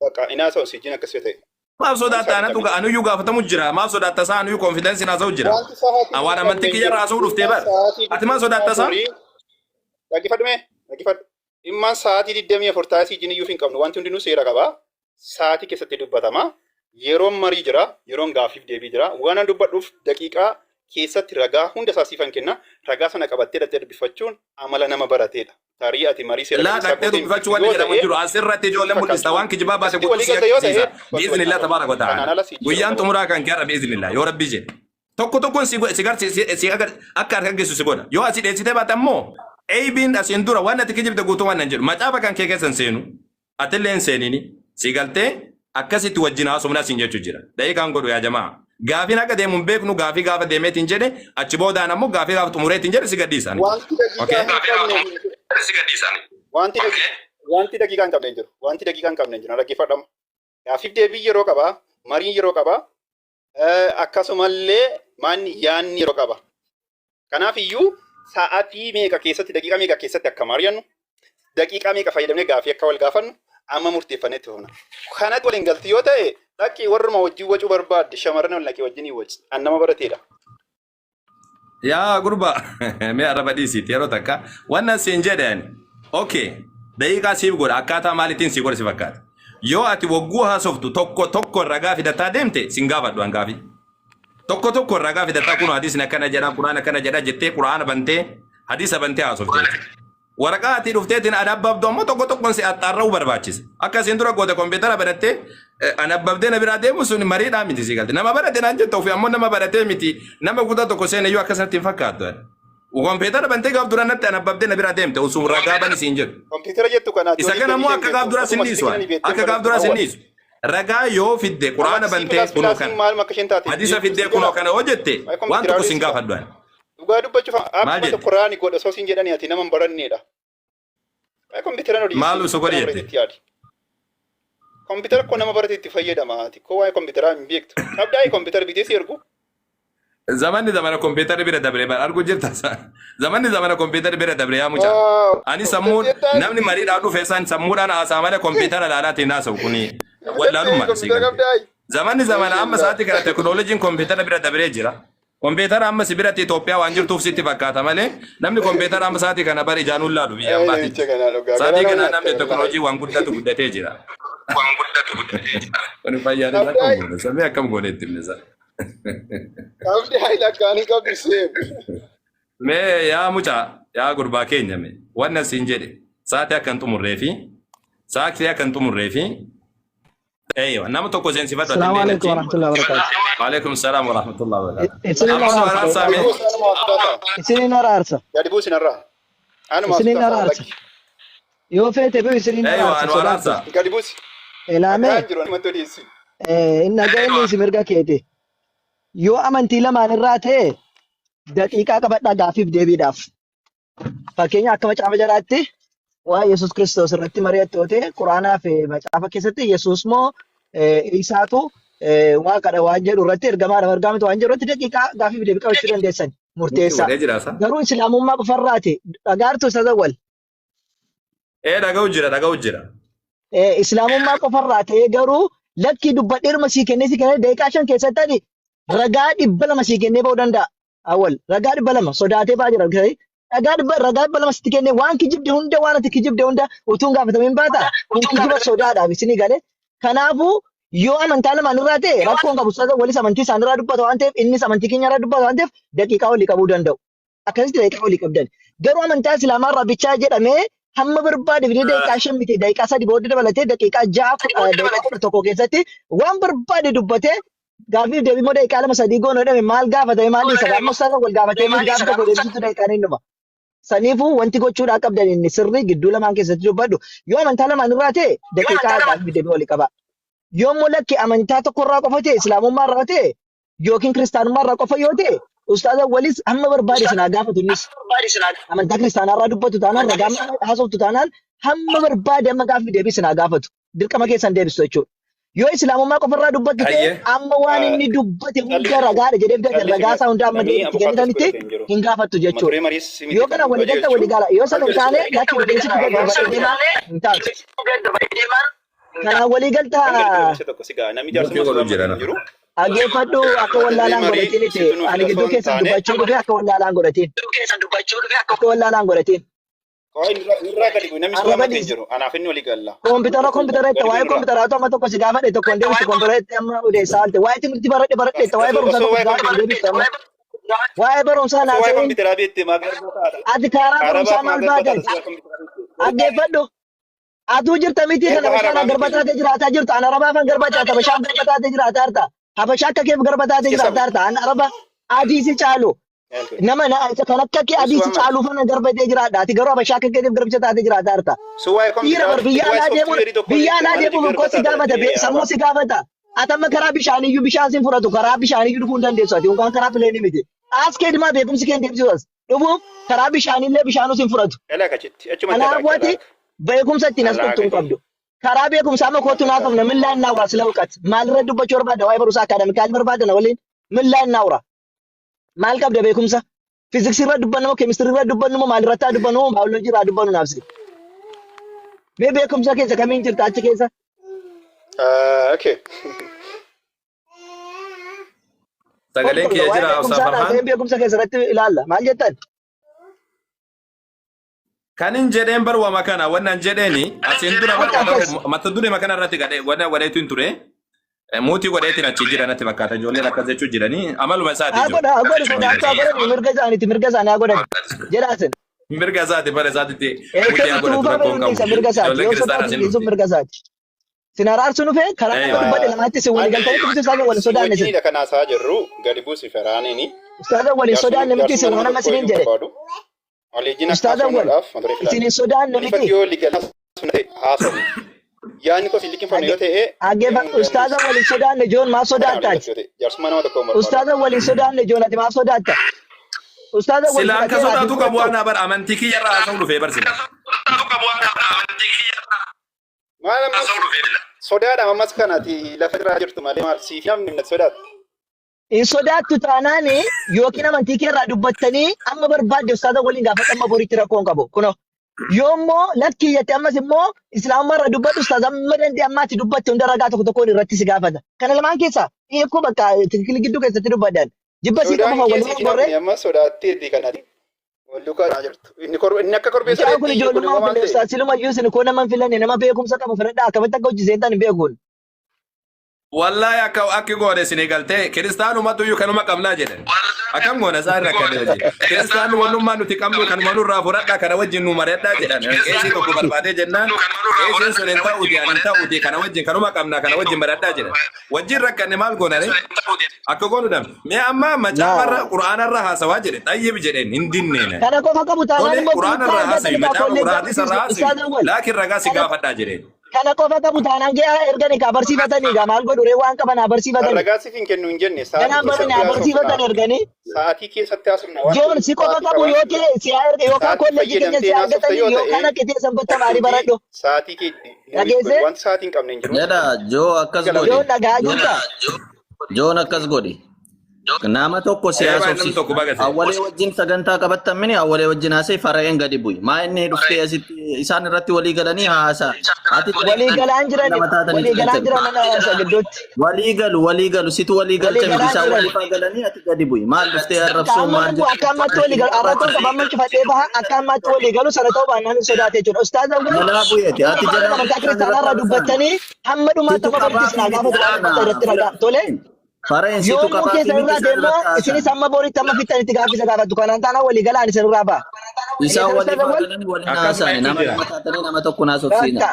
Bakka inaasaa hojii akkasii ta'e. Maaf sodaata ana tuqa anu yu gaafatamu jira maaf sodaata saa anu yu confidence na zau jira awaan amantii kiyya raasuu dhuftee bar ati maaf sodaata saa dhaggeeffadhu dhimmaan sa'aatii 24 taasii jini iyyuu hin qabnu wanti hundinuu seera qaba sa'aatii keessatti dubbatama yeroon marii jira yeroon gaafiif deebii jira waan dubbadhuuf daqiiqaa keessatti ragaa hunda saasiifan kenna ragaa sana qabattee dhattee dubbifachuun amala nama barateedha tarii ati marii seera laa dhattee dubbifachuu waan jedhamu jiru asirratti ijoollee mul'ista waan kijibaa baase godhu siisa biiznillah tabaaraka wa ta'ala guyyaan xumuraa kan kiyarra biiznillah yoo rabbi jedhe tokkoon si akka harka geessu si godha yoo asii dheessitee baate ammoo eebiin asiin dura waan ati kijibte guutuu waan nan jedhu macaafa kan kee keessan seenu atillee hin seenini si galtee akkasitti wajjin haasofna siin jechuu jira da'iiqaan godhu yaa jamaa gaafiin akka deemuun beeknu gaafii gaafa deemeetiin jedhe achi boodaan ammoo gaafii gaafa xumureetiin jedhe si gadhiisani. Wanti daqiiqaan qabneen jiru. Wanti daqiiqaan qabneen jiru. Dhaggeeffadhama. Gaafiif deebii yeroo qaba. Mariin yeroo qaba. Akkasumallee manni yaanni yeroo qaba. Kanaaf iyyuu sa'aatii meeqa keessatti daqiiqaa meeqa keessatti akka mari'annu daqiiqaa meeqa fayyadamnee gaafii akka wal gaafannu amma murteeffannetti hubna. Kanatti waliin galti yoo ta'e dhaqii warruma wajjin wacuu barbaadde shamarran wal naqee wajjin waci an nama barateedha. Yaa gurba mee arraba dhiisiiti yeroo takka wannan siin jedheen okay daqiiqaa siif godha akkaataa maalitiin si godha si fakkaata yoo ati wagguu haasoftu tokko ragaa fidataa deemte sin gaafadhu an gaafii tokko ragaa fidataa kun hadiisni akkana jedha quraan akkana jedha jettee quraana bantee hadiisa bantee haasofte waraqaa ati dhufteetiin anabbabdu ammoo tokkoon si axxaarra'uu barbaachisa akkasiin dura goote kompiitara barattee anabbabdee na biraa deemu sun mariidhaa miti si galte nama barate naan jettu ofii ammoo nama baratee miti nama kutaa tokko seene iyyuu akkasatti hin fakkaattu kompiitara bantee gaaf dura natti anabbabdee na biraa deemte osoo ragaa bani siin jedhu kompiitara jettu kana isa kana ammoo akka gaaf dura sin dhiisu akka gaaf dura sin dhiisu ragaa yoo fidde quraana bantee kunoo kana hadiisa fiddee kunoo kana hojjette waan tokko sin gaafadhu dhugaa dubbachuuf akka quraani godha osoo siin jedhanii ati nama hin baranneedha. Kompiitara nodi maalu so godhi jette kompiitara ko nama barate itti fayyadama ati ko waa'ee kompiitaraa hin beektu qabdaa'ee kompiitara bitee si ergu zamanni zamana kompiitara bira dabre bar argu jirta zamanni zamana kompiitara bira dabre yaa mucaa ani sammuun namni mariidhaan dhufe isaan sammuudhaan haasaa malee kompiitara laalaatiin haasa'u kuni wallaalummaa si zamanni zamana amma sa'aatii kana teknooloojiin kompiitara bira dabree jira. Kompiitara amma si biratti Itoophiyaa waan jirtuuf sitti fakkaata malee namni kompiitara amma sa'aatii kana bari ijaanuun laalu biyya ammaati. Sa'aatii kana namni teknooloojii waan guddatee jira. Kun fayyaan isaa akkam goone samii akkam goone itti himne qabdi haila kaanii qabdi seebu. Mee yaa mucaa yaa gurbaa keenya mee wannan siin jedhe sa'aatii akka hin xumurree fi ايوه نعم توكو زين صفات السلام عليكم ورحمه الله وبركاته. وعليكم السلام ورحمه الله وبركاته. سنين رارسه يا دبوس نرى انا ما سنين رارسه يوفيت بي سنين ايوه انا رارسه يا دبوس الامه ان جايني سمرغا كيتي يو امنتي لما نراته دقيقه قبدا غافيف ديبي داف فكينيا كما چاف جراته waa Yesus Kristos irratti mari'attote quraanaa fi macaafa keessatti Yesus moo Isaatu waaqadha waan jedhu irratti ergamaadha ergamatu waan jedhu irratti daqiiqaa gaaffii deebii qabachuu dandeessan murteessaa garuu islaamummaa qofarraati dhagaartu isa zawwal dhaga'u jira islaamummaa qofarraati garuu lakkii dubbadheeruma sii kennee daqiiqaa 5 keessatti ragaa 200 sii kennee ba'uu danda'a awwal ragaa 200 sodaatee baa jira ragaa balama sitti kenne waan kijibde hunda waan ati kijibde hunda utuun gaafatamin baata kun kijiba sodaadhaaf isinii gale kanaafuu yoo amantaa lamaan irraa ta'e rakkoon qabu walis amantii isaan irraa dubbata waan ta'eef innis amantii keenya irraa dubbata waan ta'eef daqiiqaa walii qabuu danda'u akkasitti daqiiqaa walii qabdan garuu amantaa islaamaa irraa bichaa jedhamee hamma barbaade fidee daqiiqaa 5 miti daqiiqaa 3 booda dabalatee daqiiqaa 6 daqiiqaa 11 keessatti waan barbaade dubbatee gaaffii deebii moo daqiiqaa 2-3 goonoo dhame maal gaafatame maal isa gaafmoo isaa wal gaafatee miti gaafa tokko deebisitu daqiiqaan innuma saniifuu wanti gochuudhaa qabdan inni sirrii gidduu lamaan keessatti dubbadhu yoo amantaa lamaan irraa ta'e daqiiqaa gaaffii deebii walii qaba yoo immoo lakki amantaa tokko irraa qofa ta'e islaamummaa irraa ta'e yookiin kiristaanummaa irraa qofa yoo ta'e ustaaza walis hamma barbaade sinaa gaafatu innis amantaa kiristaanaa irraa dubbatu taanaan ragaa haasoftu taanaan hamma barbaade amma gaaffii deebii sinaa gaafatu dirqama keessan deebistu jechuudha. Yoo islaamummaa qofa irraa dubbatu ta'e amma waan inni dubbate hunda ragaadha jedhee ragaa isaa hunda amma deebiitti kennitanitti hin gaafattu jechuudha. Yoo kana walii galta walii gala yoo sana hin taane lakki deemsitu gadda hin taatu. Kana walii Kan gadi galtaa dubbise tokko si ga'a. Namni jaarsummaa godhu suuraa jedhana. hin jiru. dhaggeeffadhu akka wallaalaan godhatiin itti ani gidduu keessan dubbachuu dhufe akka wallaalaan godhatiin. Akka wallaalaan godhatiin. Irraa gadi bu'e namni suuraa hin jiru. Anaaf inni walii galla. Koompitara itti waa'ee koompitaraa amma tokko si gaafadhe tokko hin deebisu koompitara itti amma odeessaa halte waa'ee timirti baradhe itti waa'ee barumsaa tokko gaafadhe deebisu amma. Waa'ee barumsaa naa Waa'ee ta'in kompiitaraa beektee maal garbaataadha? ati karaa barumsaa maal baatan dhaggeeffadhu. Atuu jirta miti kana bashaan garbataatee jiraataa jirta ana arabaa fan garbachaata bashaan garbataatee jiraataa jirta habashaa akka keef garbataatee jiraataa jirta ana araba adiisi caalu nama kan akka kee adiisi caalu fana garbatee jiraadha ati garuu habashaa akka keetiif garbicha taatee jiraataa jirta. Dhiira bar biyya alaa deemuun koo si gaafata sammuu si gaafata atamma karaa bishaaniyyuu bishaan sin fudhatu karaa bishaaniyyuu dhufuu hin dandeessu ati unkaan karaa pileenii miti as kee dimaa beekumsi kee deemsisu dhufuuf karaa bishaanillee bishaanuu sin fudhatu. Kanaaf wati beekumsa ittiin as dhuftu hin qabdu. Karaa beekumsaa amma kootu naa qabna min laan naawraa sila huqqat maalirra dubbachuu barbaada waa'ee barumsaa akaadamikaal barbaadana waliin min laan naawraa maal qabda beekumsa fiiziksii irra dubbannu moo keemistirii irra dubbannu moo maalirrattaa dubbannu moo baayoloojii irraa dubbannu naafsi. Mee beekumsa keessa kamiin jirta achi keessa? Okay. Sagaleen kiyya jira Safarhaan. Beekumsa keessa irratti ilaalla maal jettan? Kanin jedheen barwama kana wannan jedheeni asin dura barwama mata dure makana irratti gadhe wadeetu hin ture. Mootii godheetiin achi jira natti fakkaata ijoolleen akkas jechuu jiranii amaluma isaati jiru. Mirga isaanii haa godhan jedhaasin. Mirga isaati bara isaatitti mootii haa godhatu rakkoon qabu. Ijoolleen kiristaanaa sin dhufu. Mirga isaati. Sin araarsu nufe karaa nama dubbate lamaatti sin walii galtanii kubbisa isaanii waliin sodaanne sin. Wajjiniidha kan haasaa jirru gadi buusi feraaniini. Ustaaza waliin sodaanne miti sin waan amma siniin jedhe. Ustaaza wal isin hin sodaanne miti. Yaani ko filikin fa yoo ta'e Aggeeffa ustaaza waliin sodaanne joon maa sodaattaati. jaarsummaa nama tokko Ustaaza waliin sodaanne joon ati maa sodaatta. Ustaaza waliin Silaan ka sodaatu qabu waan bar amantii kiyya irraa haasa'u dhufee barsina. maal amma sodaadha ammas kanati lafa irraa jirtu malee maal siif namni na sodaatu. hin sodaattu taanaani yookiin amantii kee irraa dubbattanii amma barbaadde ustaaza waliin gaafadhu amma boriitti rakkoon qabu kuno yoommoo lakkiyyatti ammas immoo islaamummaa irra dubbadhu ustaaza amma dandee ammaatti dubbatte hunda ragaa tokko tokkoon irratti si gaafata kana lamaan keessaa eekoo bakka tikilii gidduu keessatti dubbaddan jibba sii qabu waliin gorree amma sodaatteetti kanati waldukaa jirtu inni akka korbeessa mucaa kun ijoollummaa filee ustaaz silumayyuu isin koo nama hin filanne nama beekumsa qabu filadhaa akkamitti akka hojjiseetan hin beekuun. Wallahi akka goone isin galtee kiristaanumatu iyyuu kanuma qabnaa jedhan. Akkam goona isaa irra kan hojii. Kiristaan wannummaa nuti qabnu kanuma nurraa fudhadhaa kana wajjin nu mari'adhaa jedhan. Qeesii tokko barbaadee jennaan qeesiin sun hin ta'uuti kana wajjin kanuma qabnaa kana wajjin mari'adhaa jedhan. Wajjin rakkanne maal goonare? Akka goonu dam. Mee amma macaafarra quraanarra haasawaa jedhe xayyib jedheen hin dinneena. Kana qofa qabu taanaan immoo quraanarra haasawi macaafa quraanarra haasawi laakiin ragaa si gaafadhaa jedheen. Kana qofa qabu taanaan gee ergani ka barsiifatanii ga maal godhu ree waan qaban barsiifatanii. Ragaasiif hin kennu hin jenne Kanaan barani barsiifatan ergani. sa'aatii keessatti haasofna Joon si qofa qabu yoo ta'e si erga yookaan kolleejjii keenya si argatanii yookaan akka ta'e sanbatta maalii baradhu. sa'aatii Dhageesse? wanti sa'aatii hin qabne hin jiru. Jedha joo akkas Joon godhi. dhagaa jirta. Joon akkas godhi. Nama tokko siyaasofsiis. tokko bagate. Awwalee wajjin sagantaa qabattan mini awwalee wajjin haasee fara'een gadi bu'i. Maa inni dhuftee asitti isaan irratti walii galanii haasaa. Walii galaan jiran mana isa gidduutti. Walii galu situ walii galcha miti isaan walii faa galanii ati gadi bu'i. Maal dhuftee arrabsoo maal Qaamatu akka ammatti walii galu arratoon qabamman cufadhee baha akka ammatti walii galu sana ta'uu baannaan hin sodaate jechuudha. Ustaaza Malaa bu'eeti ati Amantaa jedha. kiristaanarraa dubbattanii hamma dhumaatti amma bartis naa gaafa godhaa irratti ragaa. Tole. Fara'een situ Yommuu qabaa keessa irraa deemaa isinis amma boritti amma fittanitti gaaffisa gaafatu kanaan taanaan walii galaan isin irraa ba'a. isaan walii faa galanii waliin haasa'ani nama lama taatanii nama tokko naasofsiina.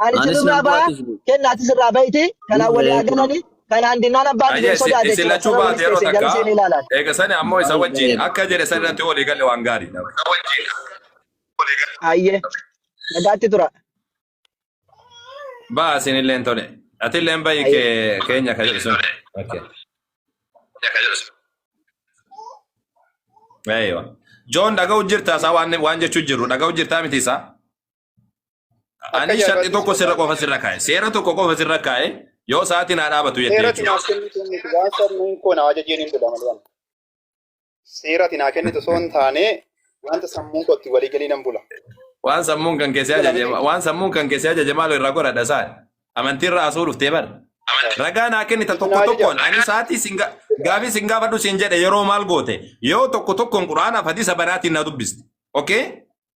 Ani isin irraa ba'a kennaatis irraa ba'iti kanaan walii haa galanii kanaan dinnaan abbaan isin sodaate Isin lachuu baate yeroo takka eega sani ammoo isa wajjin akka jedhe san irratti walii galle waan gaariidha. Ayyee nagaatti tura. Baa isin illeen tole. Ati illeen bayi keenya ka jedhu sun. Eeywa. Joon dhaga'u jirtaa isaa waan jechuu jirru dhaga'u jirtaa miti isaa. Ani sharti tokko sirra qofa sirra kaa'e. Seera tokko qofa sirra kaa'e yoo sa'aatiin haa dhaabatu jettee Seeraatiin jechuudha. haa kennitu waan sabni koo na ajajeen hin godha malee. Seeraatiin haa kennitu osoo hin taane wanta sammuun kootti walii galii nan bula. Waan sammuun kan keessee ajaje maal irraa godhadha isaa. amantirra asuu dhuftee bar. Ragaa naa kennita tokko tokkoon ani sa'aatii gaafii sin gaafadhu sin jedhe yeroo maal goote yoo tokko tokkoon quraanaaf hadiisa baraatiin na dubbiste. Okay?